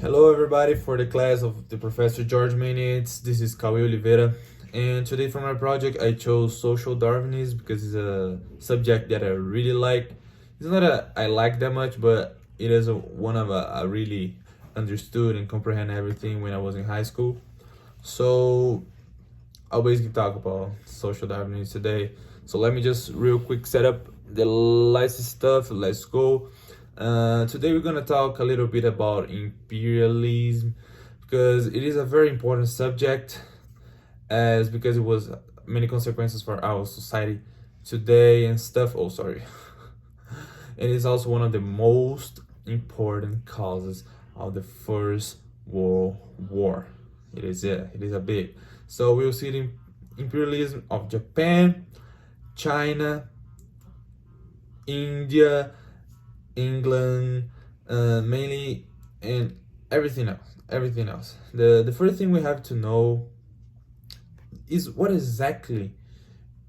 Hello everybody for the class of the Professor George Minutes. This is Cauê Oliveira, and today for my project I chose social Darwinism because it's a subject that I really like. It's not a I like that much, but it is one of I really understood and comprehend everything when I was in high school. So I'll basically talk about social Darwinism today. So let me just real quick set up the last stuff. Let's go. Today we're gonna talk a little bit about imperialism because it is a very important subject, as because it was many consequences for our society today and stuff. Oh, sorry. It is also one of the most important causes of the First World War. It is a big. So we'll see the imperialism of Japan, China, India, England, mainly, and everything else. Everything else. The first thing we have to know is what exactly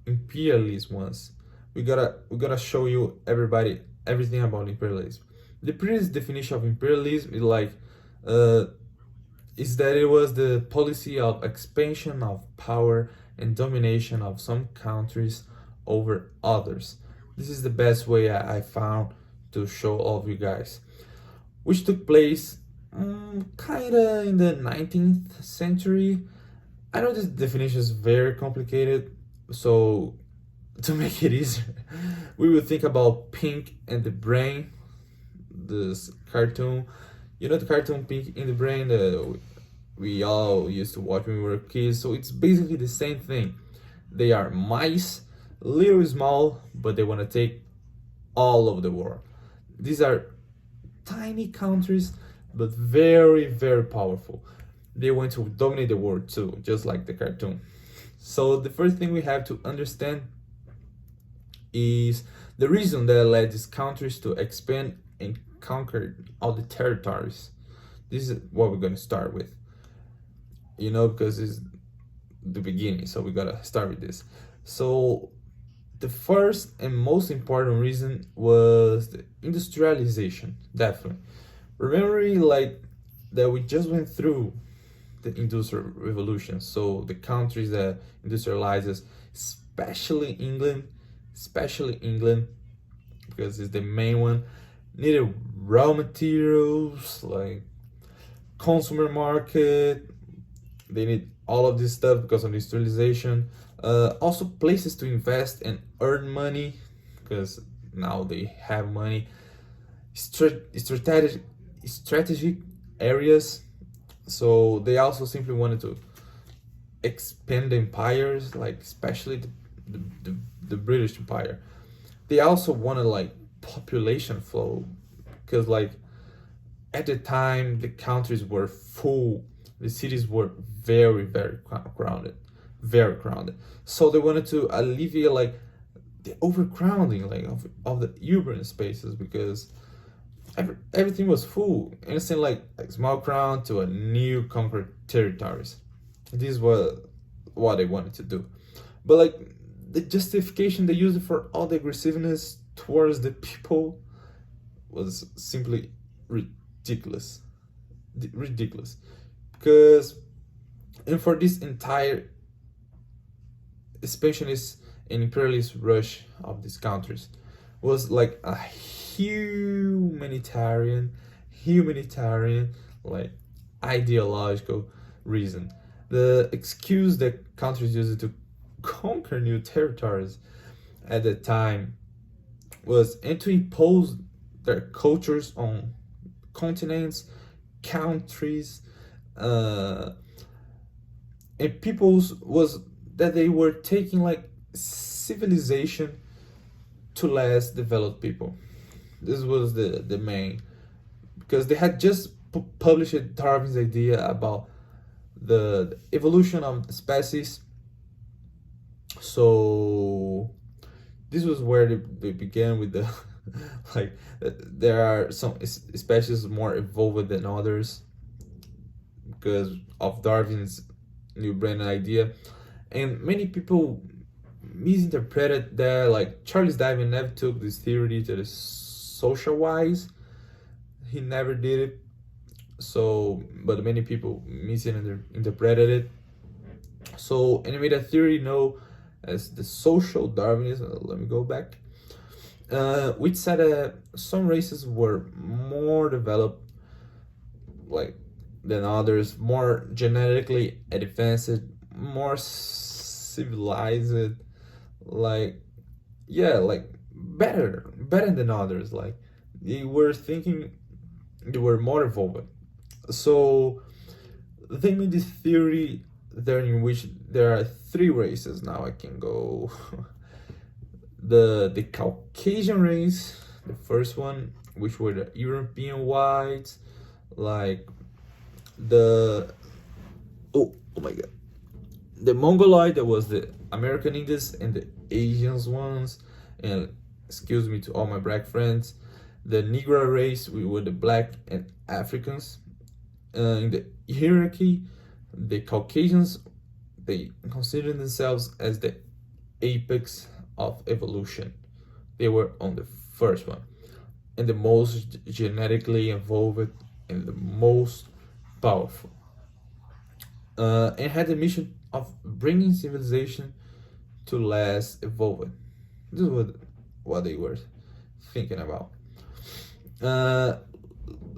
imperialism was. We gotta show you everybody everything about imperialism. The previous definition of imperialism is uh, is that it was the policy of expansion of power and domination of some countries over others. This is the best way I found to show all of you guys, which took place kinda in the 19th century. I know this definition is very complicated, so to make it easier, we will think about Pink and the Brain, this cartoon. You know the cartoon Pink in the Brain that we all used to watch when we were kids. So it's basically the same thing. They are mice, little small, but they want to take all of the world. These are tiny countries, but very, very powerful. They want to dominate the world too, just like the cartoon. So the first thing we have to understand is the reason that led these countries to expand and conquer all the territories. This is what we're going to start with, because it's the beginning, so we gotta start with this. So the first and most important reason was the industrialization, definitely. Remembering that we just went through the industrial revolution, so the countries that industrializes, especially England, because it's the main one, needed raw materials like consumer market. They need all of this stuff because of industrialization. Also places to invest and earn money, because now they have money. Strategic areas. So they also simply wanted to expand empires, like especially the British Empire. They also wanted population flow, because at the time the countries were full, the cities were very, very crowded, very crowded. So they wanted to alleviate the overcrowding of the urban spaces, because everything was full, and it's like small crowd to a new conquered territories. This was what they wanted to do, but the justification they used for all the aggressiveness towards the people was simply ridiculous, ridiculous. Because and for this entire expansionist and imperialist rush of these countries was like a humanitarian, like ideological reason. The excuse that countries used to conquer new territories at the time was and to impose their cultures on continents, countries, and peoples, was that they were taking civilization to less developed people. This was the main, because they had just published Darwin's idea about the evolution of the species. So this was where they began with the there are some species more evolved than others because of Darwin's new brain idea, and many people misinterpreted that Charles Darwin never took this theory to the social wise. He never did it. So, but many people misinterpreted it. So, and made a theory known as the social Darwinism. Let me go back. Which said some races were more developed, like than others, more genetically advanced, more civilized, like yeah, like better than others. Like they were thinking they were more evolved. So they made this theory there in which there are three races. Now I can go. The Caucasian race, the first one, which were the European whites, like the oh my god, the Mongoloid, that was the American Indians, and the Asians ones, and excuse me to all my black friends, the Negro race, we were the black and Africans. In the hierarchy, the Caucasians, they consider themselves as the apex of evolution. They were on the first one, and the most genetically evolved and the most powerful, and had the mission of bringing civilization to less evolved. This is what they were thinking about. Uh,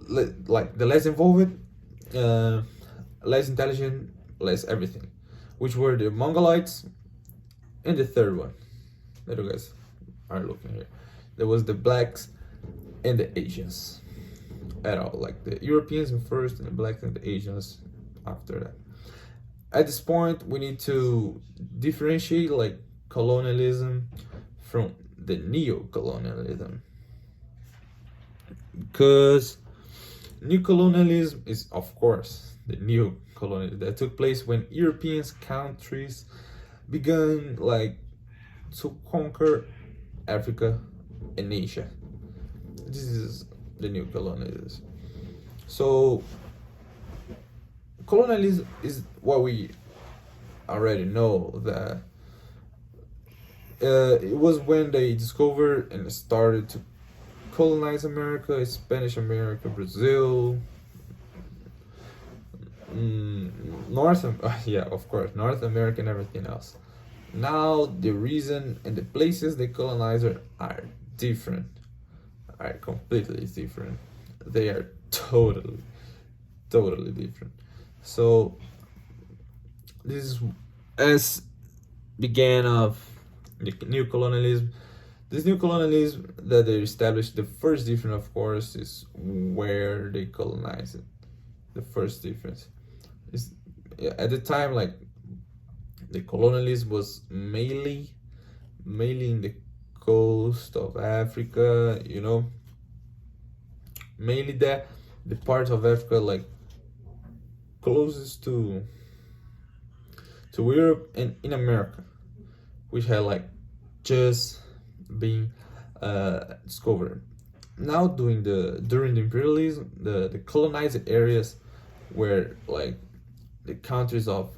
like the less evolved, uh, less intelligent, less everything, which were the Mongolites, and the third one that you guys are looking here. There was the blacks and the Asians. At all, like the Europeans first, and the blacks and the Asians after that. At this point, we need to differentiate like colonialism from the neo-colonialism, because new colonialism is, of course, the new colonialism that took place when European countries began like to conquer Africa and Asia. This is the new colonialism. So colonialism is what we already know, that it was when they discovered and started to colonize America, Spanish America, Brazil, North, yeah, of course, North America and everything else. Now the reason and the places they colonized are different, are completely different. They are totally different. So this is as began of the new colonialism. This new colonialism that they established, the first difference, of course, is where they colonized it. The first difference is, at the time, like the colonialism was mainly in the coast of Africa, mainly the part of Africa like closest to Europe and in America, which had like just been discovered. Now during the imperialism, the colonized areas were like the countries of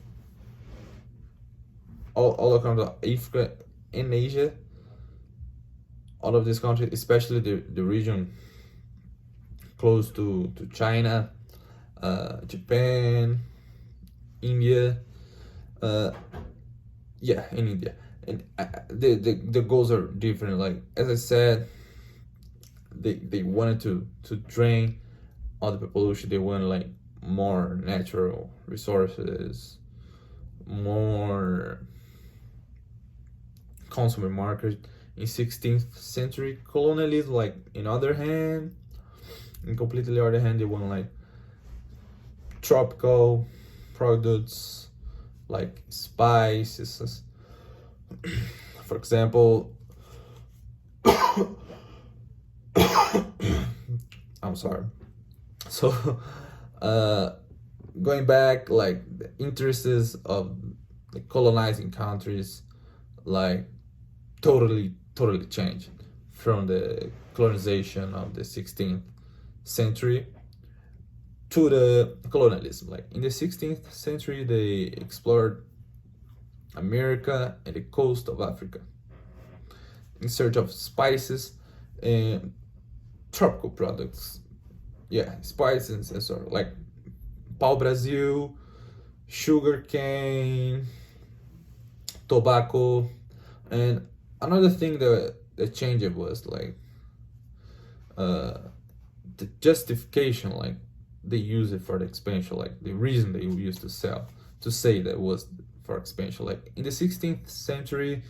all across Africa and Asia. All of these countries, especially the region close to China, Japan, India, in India, and the goals are different. Like as I said, they wanted to drain all the population. They wanted like more natural resources, more consumer market. In 16th century colonialism, like in other hand, in completely other hand, they want like tropical products like spices. For example, I'm sorry. So, going back, like the interests of the colonizing countries, like totally changed from the colonization of the 16th century to the colonialism. Like in the 16th century, they explored America and the coast of Africa in search of spices and tropical products yeah, spices and sort of like pau Brasil, sugar cane, tobacco, and another thing that changed was like uh, the justification, like they use it for the expansion, like the reason they used to sell to say that was for expansion. Like in the 16th century,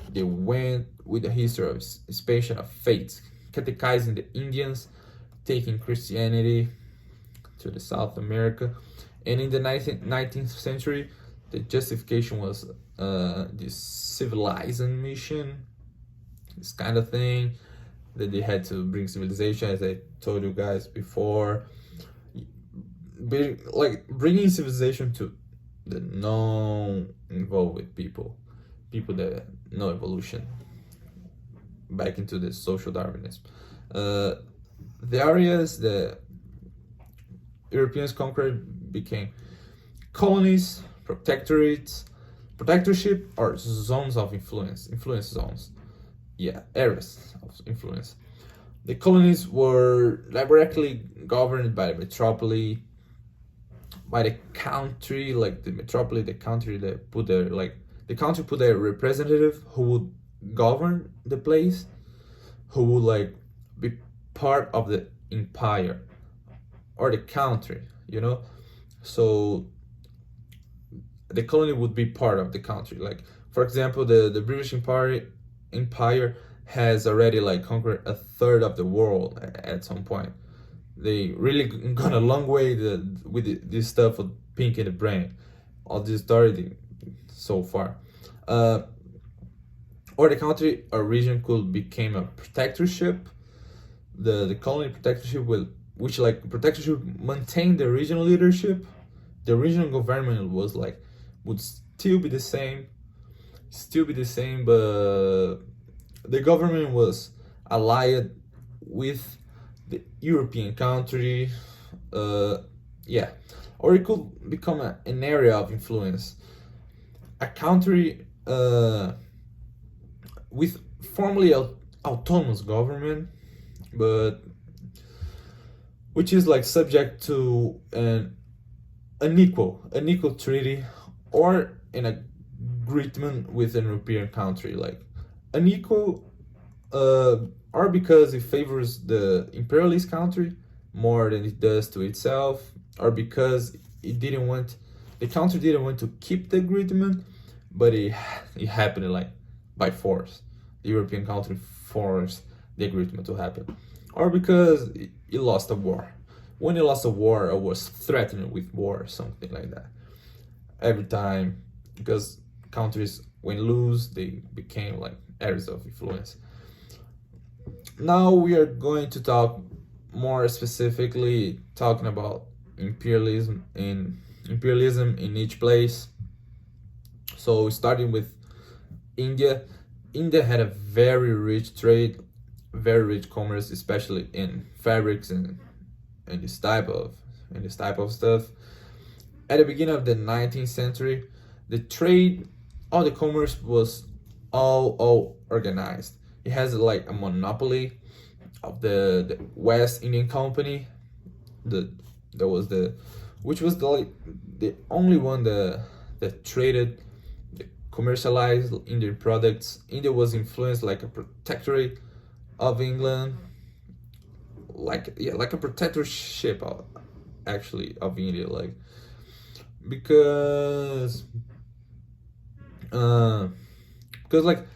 they went with the history of expansion of faith, catechizing the Indians, taking Christianity to the South America, and in the 19th century, the justification was this civilizing mission, this kind of thing, that they had to bring civilization, as I told you guys before. Like bringing civilization to the non-involved with people that know evolution, back into the social Darwinism. The areas that Europeans conquered became colonies, protectorship, or zones of influence zones. Yeah, areas of influence. The colonies were directly governed by the metropole, by the country, like the metropole, the country that put their the country put their representative who would govern the place, who would like be part of the empire or the country, you know. So the colony would be part of the country. Like for example, the British empire has already like conquered a third of the world at some point. They really gone a long way with this stuff of pink in the brain, all this authority so far. Or the country or region could become a protectorship. The colony protectorship will, which like protectorship maintain the regional leadership. The regional government was like would still be the same, but the government was allied with the European country, yeah, or it could become an area of influence, a country with formally autonomous government, but which is like subject to an unequal treaty or an agreement with an European country, like unequal, or because it favors the imperialist country more than it does to itself, or because the country didn't want to keep the agreement, but it happened like by force. The European country forced the agreement to happen, or because it lost a war. When it lost a war, or was threatened with war, or something like that. Every time, because countries when lose, they became like areas of influence. Now we are going to talk more specifically, talking about imperialism in each place. So starting with India. India had a very rich trade, very rich commerce, especially in fabrics and this type of stuff. At the beginning of the 19th century, the trade, all the commerce was all organized. It has like a monopoly of the West Indian Company, which was the only one that traded, commercialized Indian products. India was influenced like a protectorate of England, like a protectorship actually of India, like because like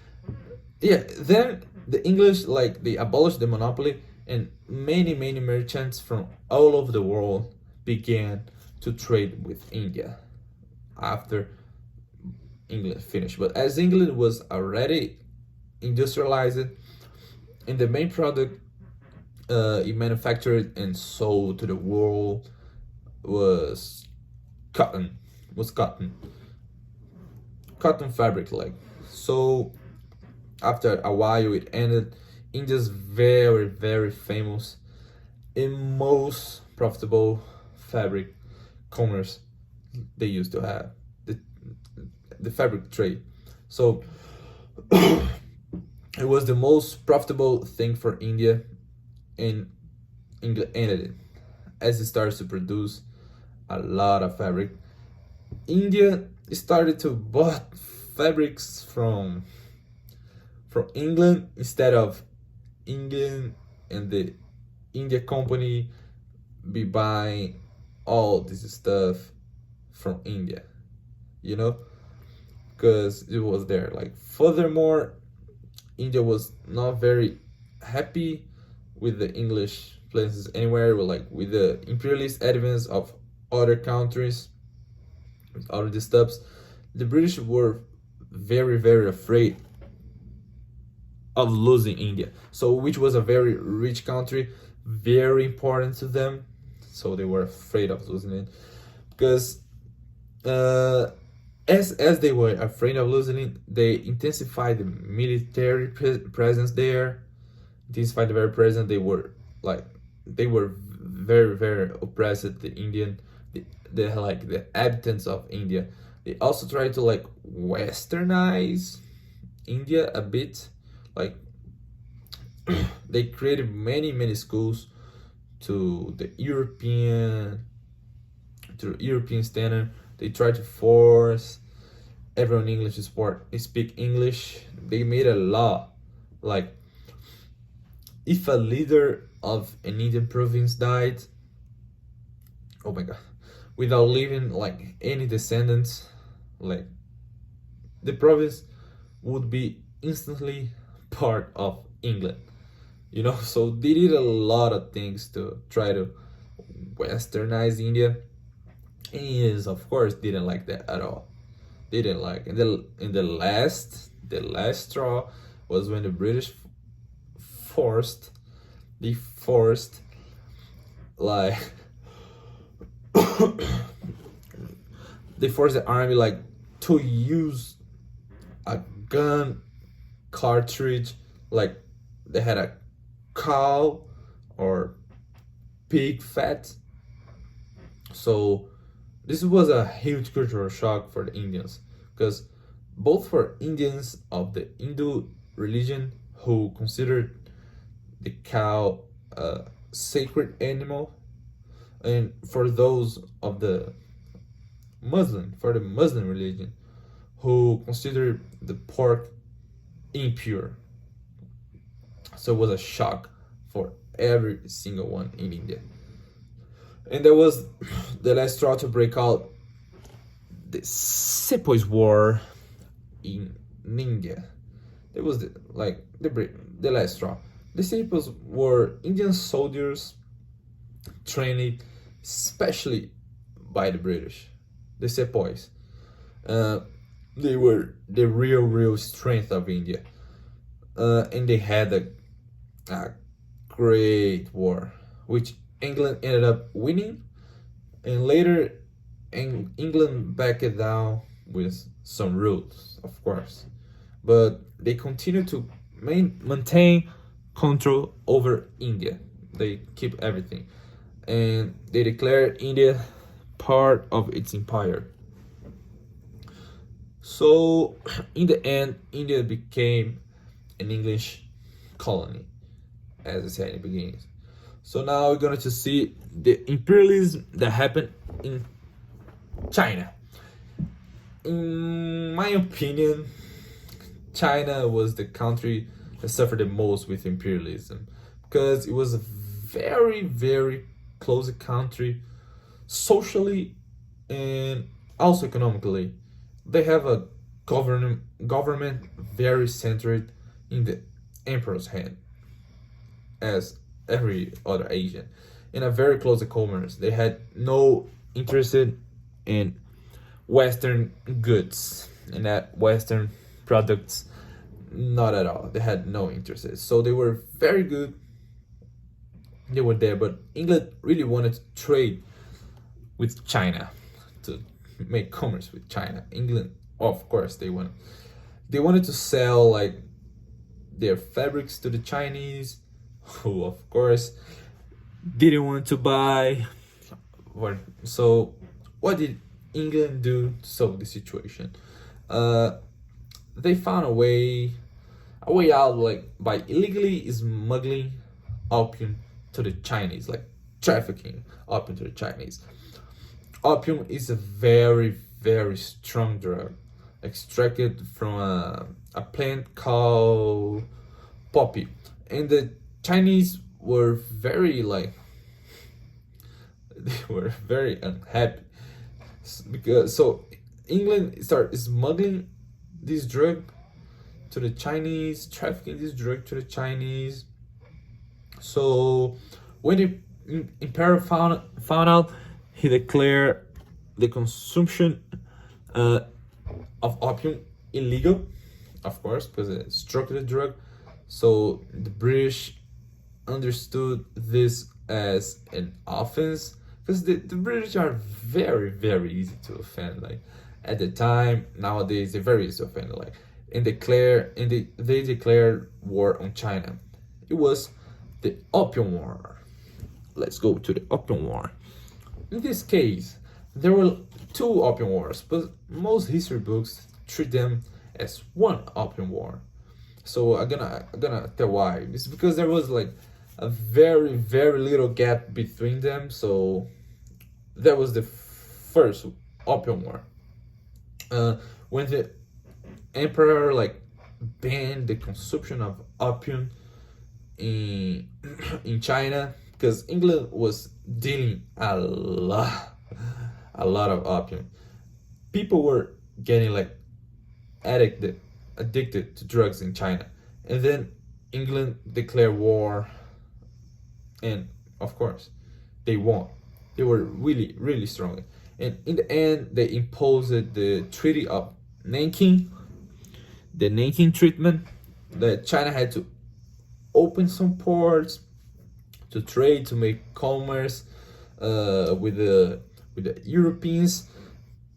then the English, like they abolished the monopoly, and many merchants from all over the world began to trade with India after England finished. But as England was already industrialized, and the main product it manufactured and sold to the world was cotton fabric, like. So after a while it ended. India's very famous and most profitable fabric commerce they used to have, the fabric trade. So it was the most profitable thing for India, and England ended it. as it starts to produce a lot of fabric, India started to buy fabrics from England instead of England and the India company be buying all this stuff from India, you know, because it was there. Like, furthermore, India was not very happy with the English places anywhere, with the imperialist advance of other countries, with all of these stuffs. The British were very, very afraid of losing India. So, which was a very rich country, very important to them. So they were afraid of losing it, because as they were afraid of losing it, they intensified the military presence there. Intensified the very presence. They were very, very oppressed. The Indian, the inhabitants of India. They also tried to westernize India a bit. Like, they created many schools to the European standard. They tried to force everyone English to speak English. They made a law, like, if a leader of an Indian province died, oh my god, without leaving any descendants, the province would be instantly part of England. So they did a lot of things to try to westernize India. Indians, of course, didn't like that at all. They didn't like it. The last straw was when the British forced they forced the army to use a gun cartridge. They had a cow or pig fat. So this was a huge cultural shock for the Indians, because both for Indians of the Hindu religion, who considered the cow a sacred animal, and for those of the Muslim religion, who considered the pork impure. So it was a shock for every single one in India. And there was the last straw to break out the Sepoys War in India. There was the last straw. The Sepoys were Indian soldiers trained especially by the British. The Sepoys. They were the real strength of India. And they had a great war, which England ended up winning, and later England backed down with some rules, of course, but they continued to maintain control over India. They keep everything, and they declared India part of its empire. So in the end, India became an English colony, as I said in the beginning. So now we're going to see the imperialism that happened in China. In my opinion, China was the country that suffered the most with imperialism, because it was a very, very close country, socially and also economically. They have a government very centered in the emperor's hand, as every other Asian, in a very close commerce. They had no interest in Western goods and that Western products, not at all. They had no interest. So they were very good. They were there, but England really wanted to trade with China, to make commerce with China. England, of course, they wanted to sell their fabrics to the Chinese, who of course didn't want to buy. So what did England do to solve the situation? They found a way out, by illegally smuggling opium to the Chinese, trafficking opium to the Chinese. Opium is a very, very strong drug extracted from a plant called poppy. And the Chinese were very like they were very unhappy because so England started smuggling this drug to the Chinese, trafficking this drug to the Chinese. So when the emperor found out, he declared the consumption of opium illegal, of course, because it's struck the drug. So the British understood this as an offense because the British are very, very easy to offend. Like at the time, nowadays they're very easy to offend. Like they declared war on China. It was the Opium War. Let's go to the Opium War. In this case, there were two Opium Wars, but most history books treat them as one Opium War. So I'm gonna tell why. It's because there was like a very, very little gap between them. So that was the first Opium War. When the emperor like banned the consumption of opium in China, because England was dealing a lot of opium. People were getting like addicted to drugs in China, and then England declared war, and of course they won. They were really, really strong, and in the end they imposed the Treaty of Nanking, the Nanking treatment, that China had to open some ports to trade, to make commerce with the Europeans,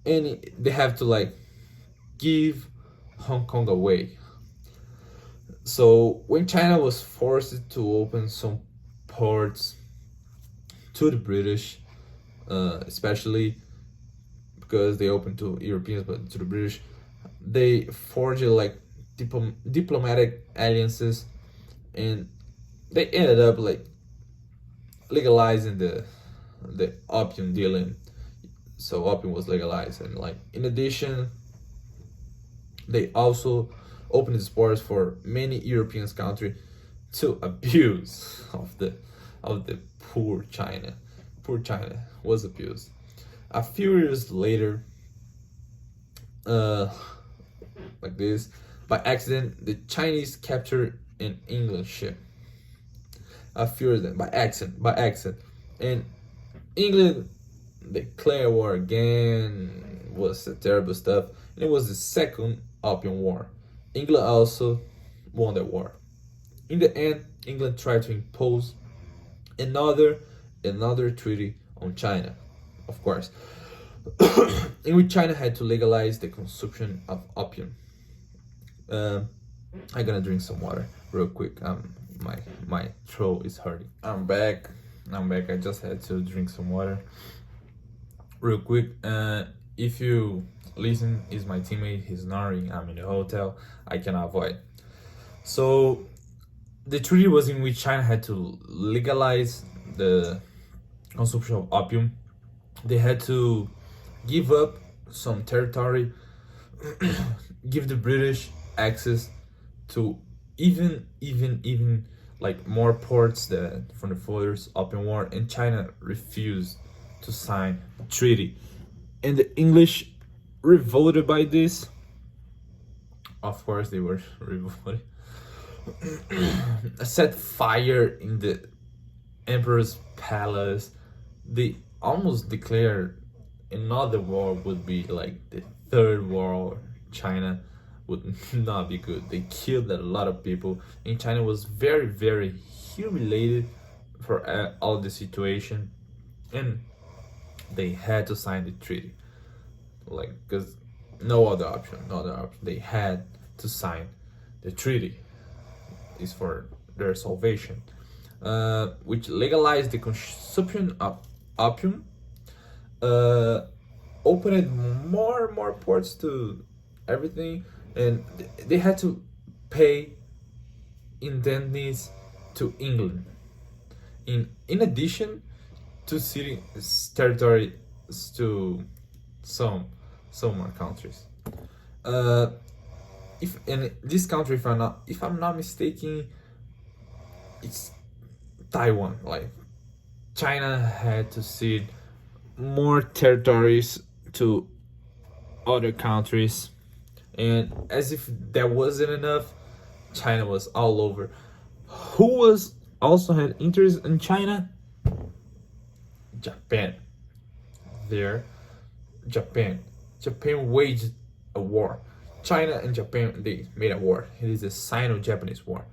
and they have to like give Hong Kong away. So when China was forced to open some ports to the British, especially because they opened to Europeans, but to the British, they forged like diplomatic alliances, and they ended up like legalizing the opium dealing. So opium was legalized, and like in addition, they also opened the ports for many European countries to abuse of the poor China. Poor China was abused. A few years later, like this, by accident, the Chinese captured an English ship. A few years then, by accident, and England declared war again. Was a terrible stuff, and it was the second Opium War. England also won the war. In the end, England tried to impose another treaty on China, of course, in which China had to legalize the consumption of opium. I'm gonna drink some water real quick. My throat is hurting. I'm back. I just had to drink some water real quick. If you listen, is my teammate. He's snoring. I'm in the hotel. I cannot avoid. So the treaty was in which China had to legalize the consumption of opium. They had to give up some territory, give the British access to even like more ports from the first Opium War, and China refused to sign the treaty. And the English revolted by this. Of course they were revolted. Set fire in the emperor's palace. They almost declared another war would be like the third war. China would not be good. They killed a lot of people, and China was very, very humiliated for all the situation, and they had to sign the treaty, like, because no other option. They had to sign the treaty. Is for their salvation, which legalized the consumption of opium, opened more ports to everything, and they had to pay indemnities to England. In addition to ceding territory to some some more countries. Uh, if in this country, if I'm not mistaken, it's Taiwan. Like China had to cede more territories to other countries, and as if that wasn't enough, China was all over. Who was also had interest in China? Japan. There, Japan waged a war. China and Japan, they made a war. It is the Sino-Japanese War,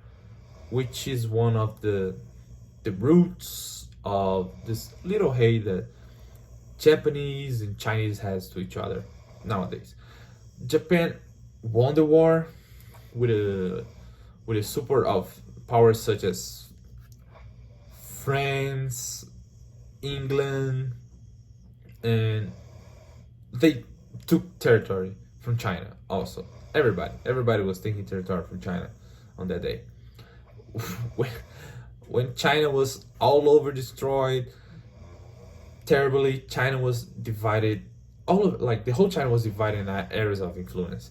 which is one of the roots of this little hate that Japanese and Chinese has to each other nowadays. Japan won the war with a support of powers such as France, England, and they took territory from China also. Everybody was taking territory from China on that day. When China was all over destroyed terribly, China was divided. All of like the whole China was divided in areas of influence.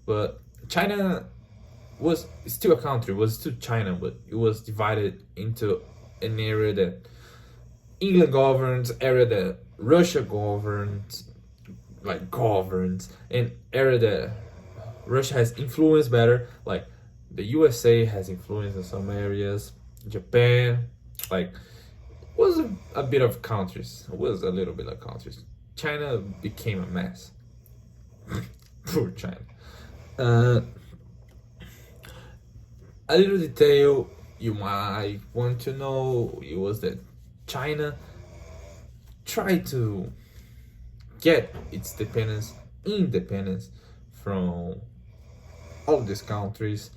But China was still a country, was still China, but it was divided into an area that England governs, area that Russia governs, and area that Russia has influence better, like the USA has influence in some areas, Japan, like was a bit of countries, was a little bit of countries. China became a mess. Poor China. Uh, a little detail you might want to know it was that China tried to get its independence from all these countries.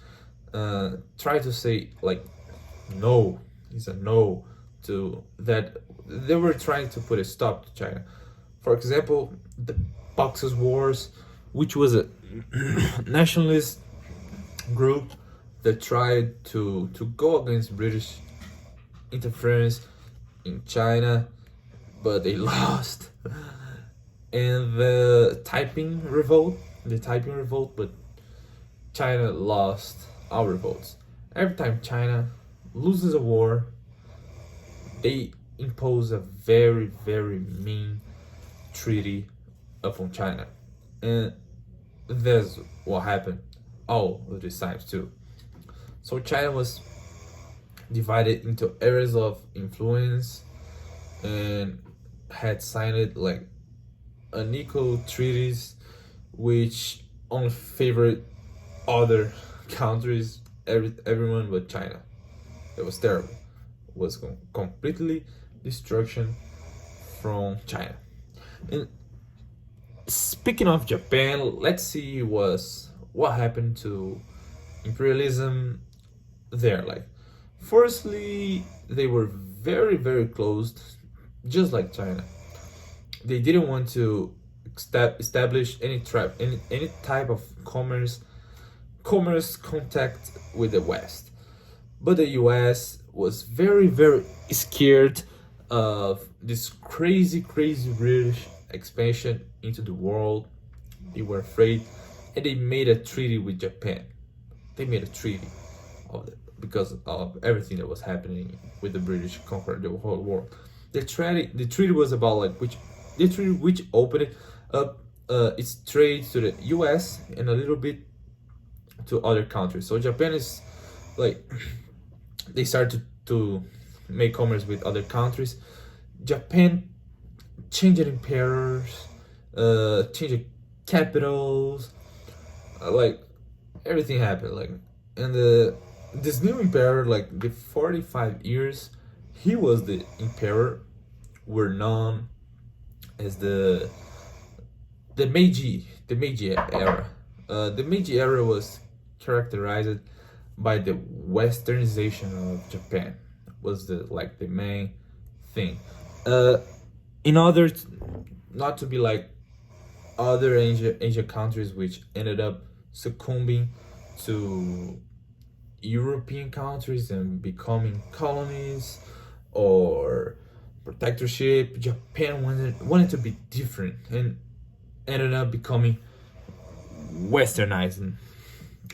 Try to say like no, it's a no to that. They were trying to put a stop to China. For example, the Boxers Wars, which was a nationalist group that tried to go against British interference in China, but they lost. And the Taiping revolt, but China lost our revolts. Every time China loses a war, they impose a very, very mean treaty upon China. And that's what happened all of these times too. So China was divided into areas of influence and had signed like unequal treaties which only favored other countries, everyone but China. It was terrible. It was completely destruction from China. And speaking of Japan, let's see what happened to imperialism there. Like, firstly, they were very, very closed, just like China. They didn't want to establish any type of commerce contact with the West. But the US was very, very scared of this crazy British expansion into the world. They were afraid, and they made a treaty with Japan. They made a treaty of it because of everything that was happening with the British conquering the whole world. The treaty was about like which opened up its trade to the US and a little bit to other countries. So Japan is like they started to make commerce with other countries. Japan changed emperors, changed capitals, like everything happened. Like, and this new emperor, like the 45 years, he was the emperor, were known as the Meiji era. The Meiji era was characterized by the westernization of Japan. Was the main thing. In order not to be like other Asia countries which ended up succumbing to European countries and becoming colonies, or protectorship. Japan wanted to be different and ended up becoming westernizing.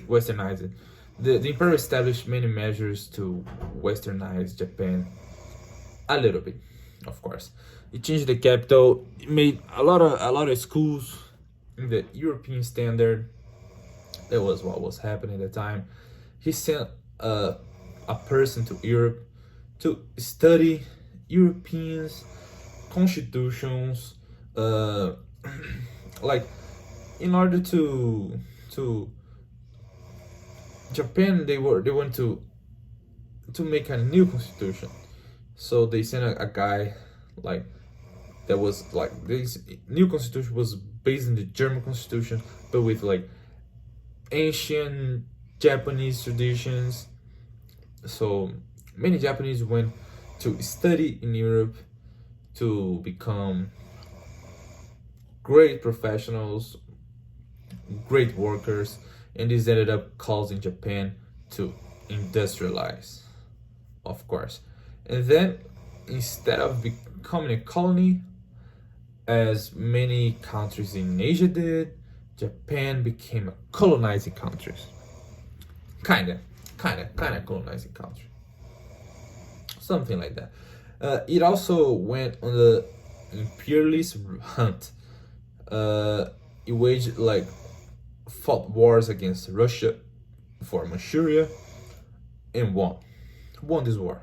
Westernizing. The emperor established many measures to westernize Japan a little bit, of course. It changed the capital. It made a lot of schools in the European standard. That was what was happening at the time. He sent a person to Europe to study Europeans constitutions, like in order to Japan, they want to make a new constitution. So they sent a guy like that was like this new constitution was based in the German constitution, but with like ancient Japanese traditions. So many Japanese went to study in Europe to become great professionals, great workers, and this ended up causing Japan to industrialize, of course. And then instead of becoming a colony, as many countries in Asia did, Japan became a colonizing country. Kinda colonizing country. Something like that. It also went on the imperialist hunt. It waged like fought wars against Russia for Manchuria and won this war.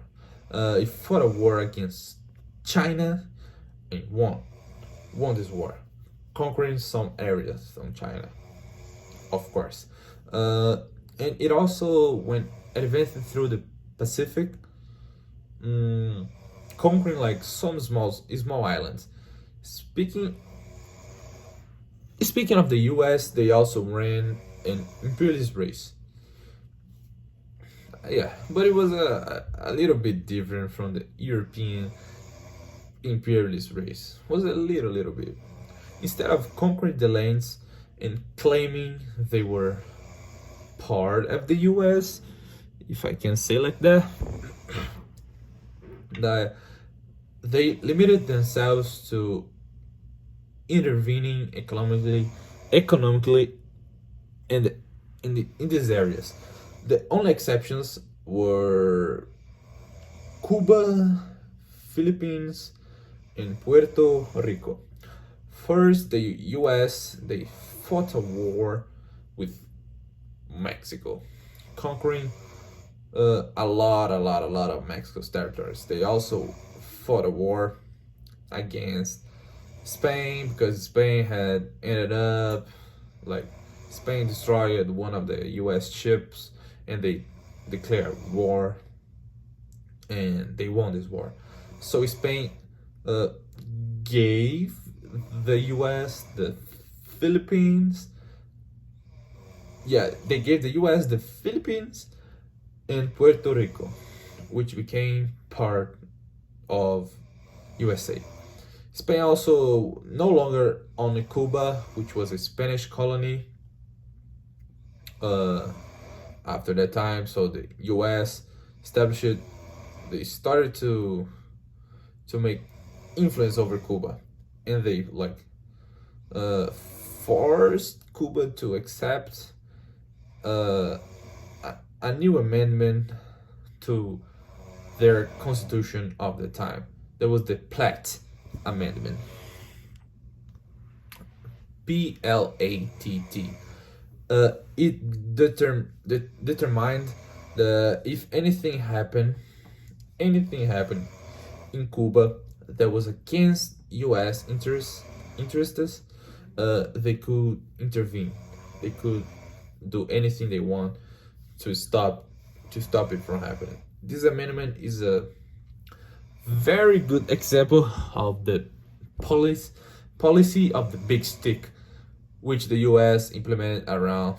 It fought a war against China and won this war, conquering some areas from China, of course. And it also went advancing through the Pacific, conquering like some small islands. Speaking of the U.S., they also ran an imperialist race. Yeah, but it was a little bit different from the European imperialist race. Was a little bit. Instead of conquering the lands and claiming they were part of the U.S., if I can say like that, that they limited themselves to intervening economically in these areas. The only exceptions were Cuba, Philippines, and Puerto Rico. First, the U.S. they fought a war with Mexico, conquering a lot of Mexico's territories. They also fought a war against Spain because Spain had ended up like Spain destroyed one of the U.S. ships and they declared war and they won this war. So Spain gave the U.S. the Philippines. Yeah, they gave the U.S. the Philippines and Puerto Rico, which became part of USA. Spain also no longer owned Cuba, which was a Spanish colony. After that time, so the U.S. established it. They started to make influence over Cuba, and they like forced Cuba to accept a new amendment to their constitution of the time. There was the Platt Amendment. Platt. It determined the if anything happened in Cuba that was against U.S. interests, they could intervene. They could do anything they want to stop it from happening. This amendment is a very good example of the policy of the big stick, which the U.S. implemented around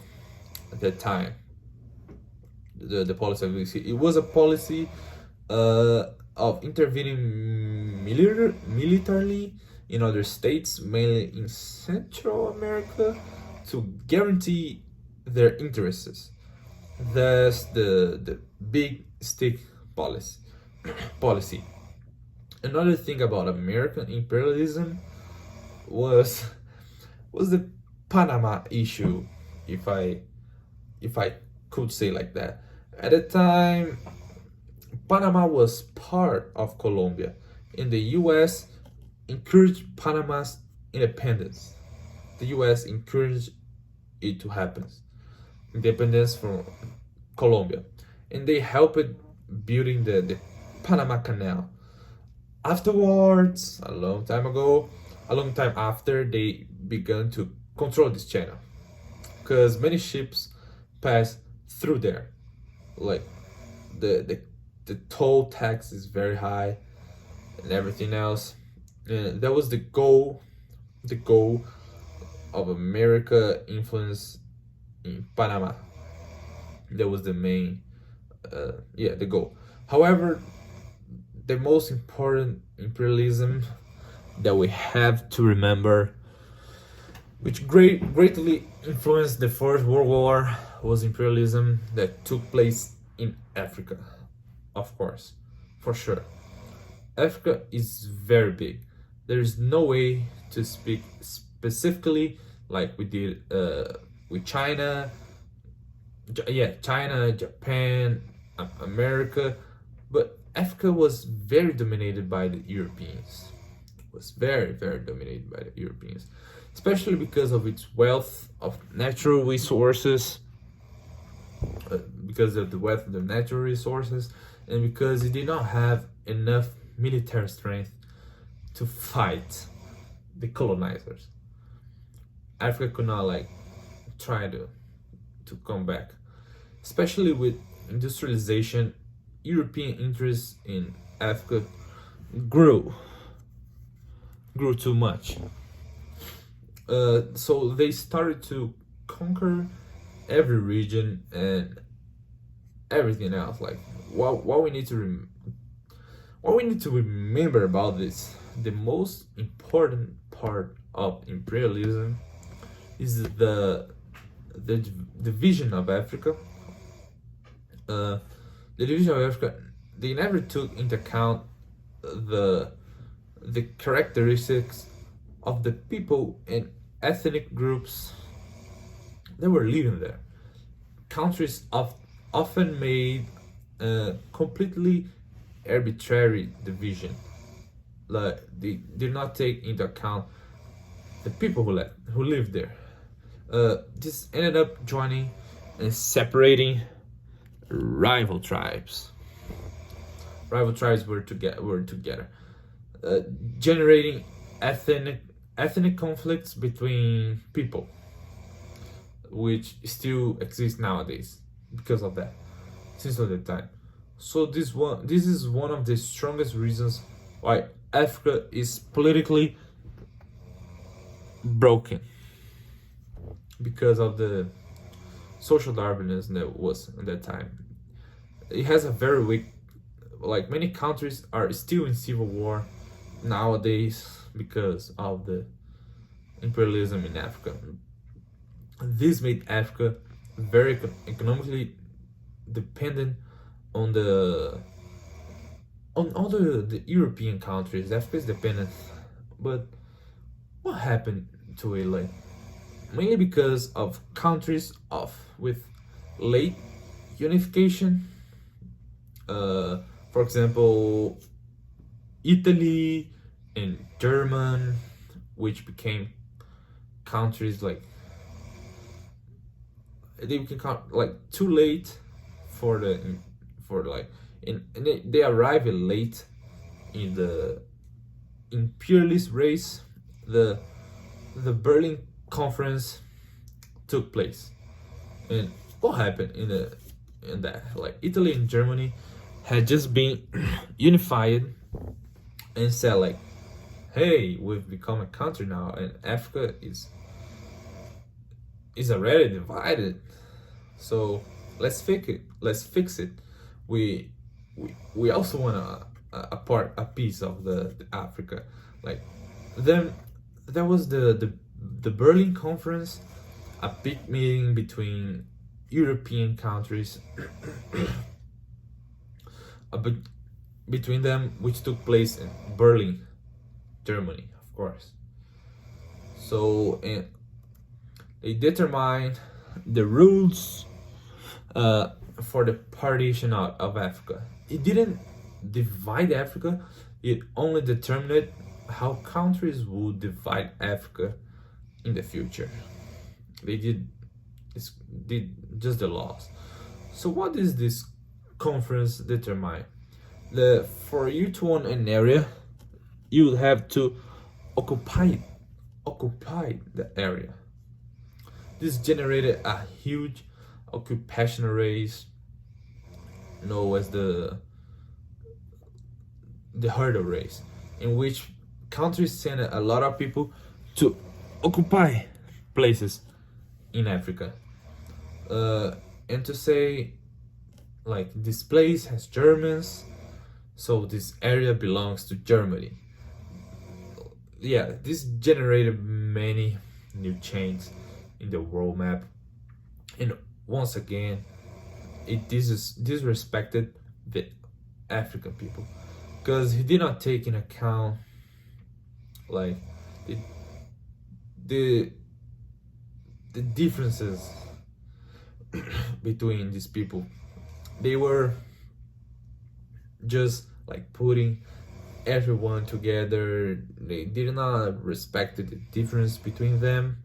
that time. The policy of it was a policy of intervening militarily in other states, mainly in Central America, to guarantee their interests. That's the big stick policy. Another thing about American imperialism was the Panama issue, if I could say like that. At the time, Panama was part of Colombia, and the U.S. encouraged Panama's independence. The U.S. encouraged it to happen, independence from Colombia, and they helped building the Panama Canal. Afterwards, a long time ago, a long time after, they began to control this channel because many ships pass through there. Like the toll tax is very high and everything else. And that was the goal of America influence in Panama. That was the main, the goal. However, the most important imperialism that we have to remember, which greatly influenced the First World War, was imperialism that took place in Africa. Of course, for sure. Africa is very big. There is no way to speak specifically like we did with China. China, Japan, America, but Africa was very dominated by the Europeans. It was very, very dominated by the Europeans, especially because of its wealth of natural resources, because of the wealth of the natural resources, and because it did not have enough military strength to fight the colonizers. Africa could not like try to come back, especially with industrialization. European interest in Africa grew too much. So they started to conquer every region and everything else. Like what we need to remember about this, the most important part of imperialism is the division of Africa. The division of Africa, they never took into account the characteristics of the people and ethnic groups that were living there. Countries often made a completely arbitrary division. Like they did not take into account the people who lived there. This ended up joining and separating rival tribes. Rival tribes were together, generating ethnic conflicts between people, which still exist nowadays because of that, since all the time. So this is one of the strongest reasons why Africa is politically broken, because of the social Darwinism that was at that time. It has a very weak, like many countries are still in civil war nowadays because of the imperialism in Africa. This made Africa very economically dependent on all the European countries. Africa is dependent, but what happened to it? Like mainly because of countries with late unification. For example, Italy and German, which became countries like they became like too late for they arrived late in the imperialist race. The Berlin Conference took place, and what happened in that, like Italy and Germany had just been unified and said like, hey, we've become a country now, and Africa is already divided, so let's fix it. We also want a piece of the Africa. Like then there was the Berlin Conference, a big meeting between European countries, between them, which took place in Berlin, Germany, of course. So they determined the rules for the partition out of Africa. It didn't divide Africa, it only determined how countries would divide Africa in the future. They did just the laws. So what is this conference determine? For you to own an area, you would have to occupy the area. This generated a huge occupational race known as the hurdle race, in which countries sent a lot of people to occupy places in Africa, and to say like this place has Germans, so this area belongs to Germany. Yeah, this generated many new chains in the world map, and once again it disrespected the African people, because he did not take in account like the differences between these people. They were just like putting everyone together. They did not respect the difference between them,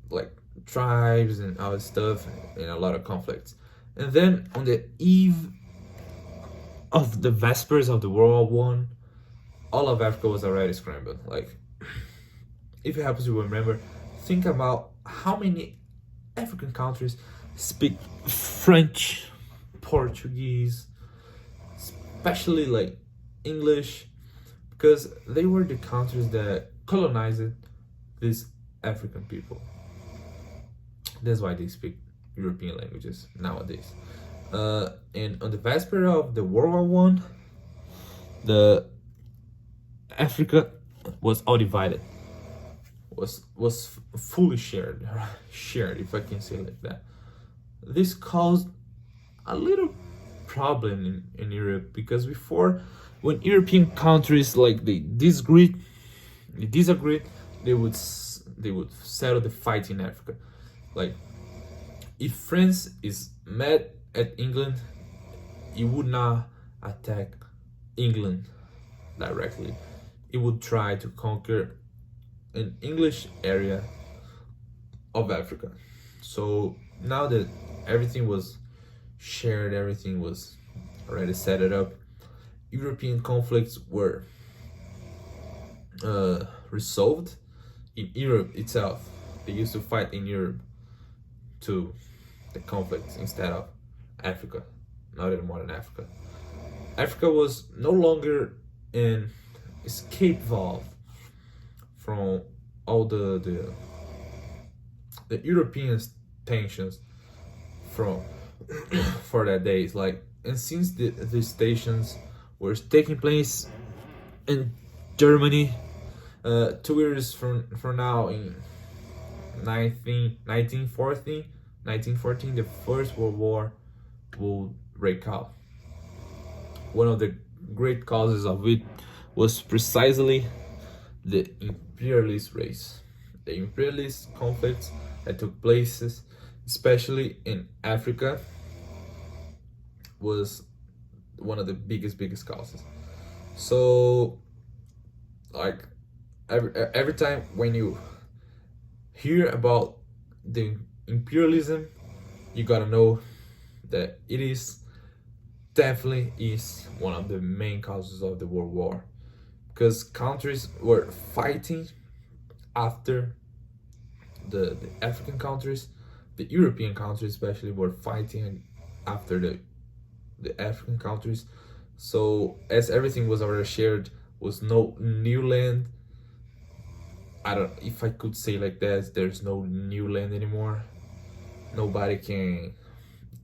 like tribes and all that stuff, and a lot of conflicts. And then on the eve of the Vespers of the World War I, all of Africa was already scrambled. Like, if it happens to remember, think about how many African countries speak French, Portuguese, especially like English, because they were the countries that colonized these African people. That's why they speak European languages nowadays. And on the vesper of the World War I, the Africa was all divided, was fully shared, if I can say it like that. This caused a little problem in Europe, because before, when European countries like they disagreed, they would settle the fight in Africa. Like, if France is mad at England, it would not attack England directly. It would try to conquer an English area of Africa. So now that everything was shared, everything was already set it up, European conflicts were resolved in Europe itself. They used to fight in Europe to the conflicts instead of Africa, not anymore in Africa. Africa was no longer an escape valve from all the European tensions from for that days. Like, and since the stations were taking place in Germany, 2 years from now, in 1914, the First World War will break out. One of the great causes of it was precisely the imperialist race, the imperialist conflicts that took places, especially in Africa, was one of the biggest causes. So, like, every time when you hear about the imperialism, you gotta know that it is definitely is one of the main causes of the World War, because countries were fighting after the African countries, the European countries especially were fighting after the African countries. So as everything was already shared, was no new land. I don't, if I could say like that, there's no new land anymore. Nobody can,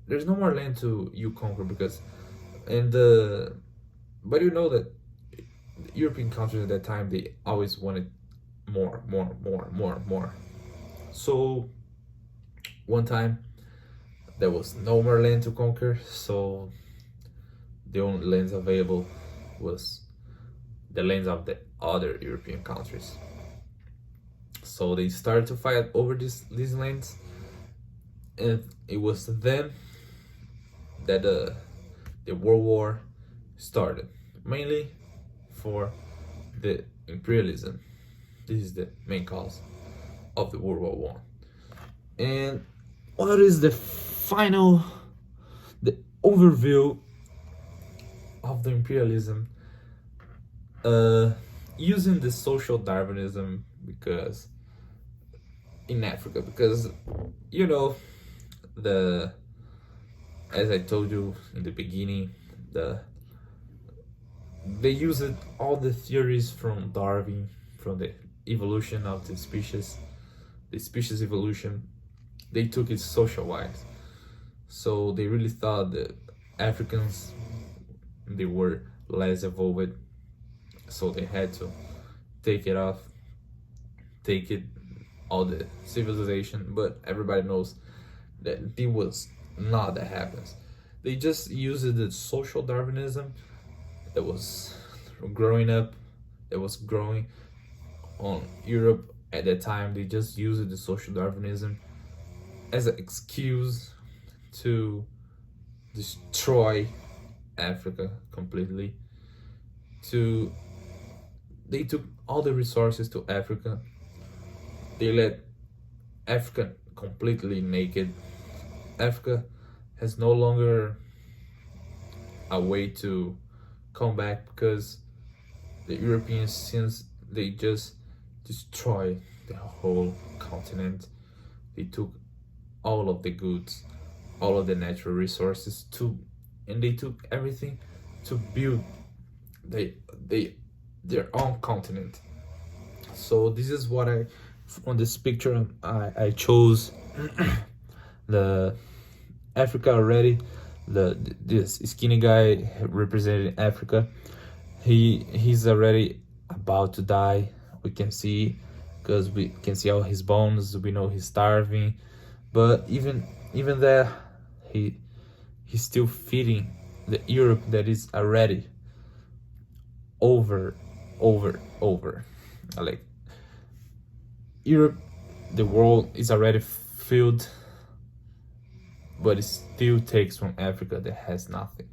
there's no more land to you conquer, because but you know that the European countries at that time, they always wanted more. So one time there was no more land to conquer, so the only lands available was the lands of the other European countries. So they started to fight over these lands, and it was then that the World War started, mainly for the imperialism. This is the main cause of the World War One. And what is the overview of the imperialism? Using the social Darwinism, because in Africa, because you know, the as I told you in the beginning, they used all the theories from Darwin, from the evolution of the species evolution. They took it social wise. So they really thought that Africans, they were less evolved, so they had to take it all the civilization. But everybody knows that it was not that happens. They just used the social Darwinism that was growing on Europe at that time. They just used the social Darwinism as an excuse to destroy Africa completely. They took all the resources to Africa. They let Africa completely naked. Africa has no longer a way to come back, because the Europeans, since they just destroyed the whole continent, they took all of the goods, all of the natural resources and they took everything to build their own continent. So this is what on this picture I chose the Africa already. This skinny guy representing Africa, he's already about to die. We can see, because we can see all his bones. We know he's starving, but even there, he's still feeding the Europe that is already over. Like Europe, the world is already filled, but it still takes from Africa that has nothing.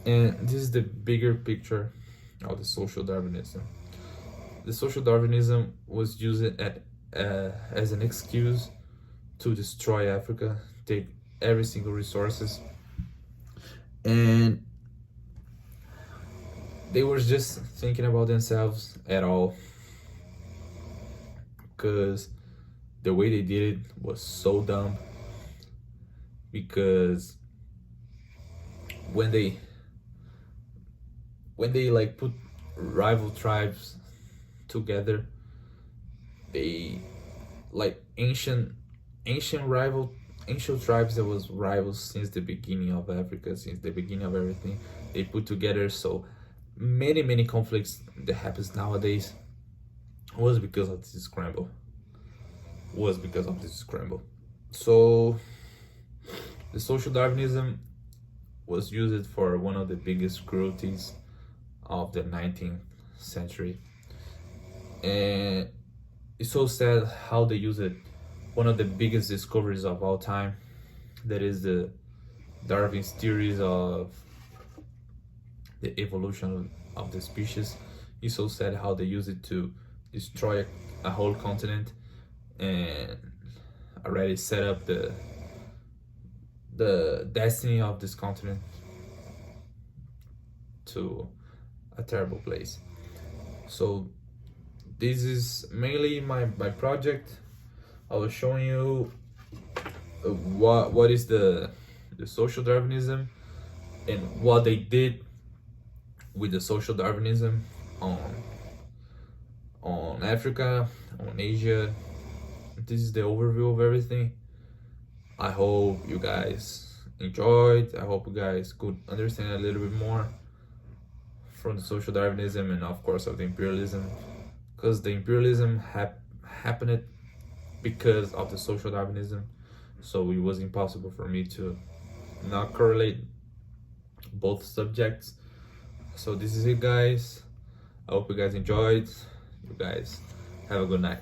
And this is the bigger picture of the social Darwinism. The social Darwinism was used as an excuse to destroy Africa, take every single resources, and they were just thinking about themselves at all, because the way they did it was so dumb. Because when they like put rival tribes together, they like ancient tribes that was rivals since the beginning of Africa, since the beginning of everything, they put together. So many conflicts that happens nowadays was because of this scramble. So the social Darwinism was used for one of the biggest cruelties of the 19th century. And it's so sad how they use it. One of the biggest discoveries of all time, that is the Darwin's theories of the evolution of the species. It's so sad how they use it to destroy a whole continent and already set up the destiny of this continent to a terrible place. So this is mainly my project. I was showing you what is the social Darwinism and what they did with the social Darwinism on Africa, on Asia. This is the overview of everything. I hope you guys enjoyed. I hope you guys could understand a little bit more from the social Darwinism and of course of the imperialism, because the imperialism happened because of the social Darwinism. So it was impossible for me to not correlate both subjects. So this is it, guys. I hope you guys enjoyed. You guys have a good night.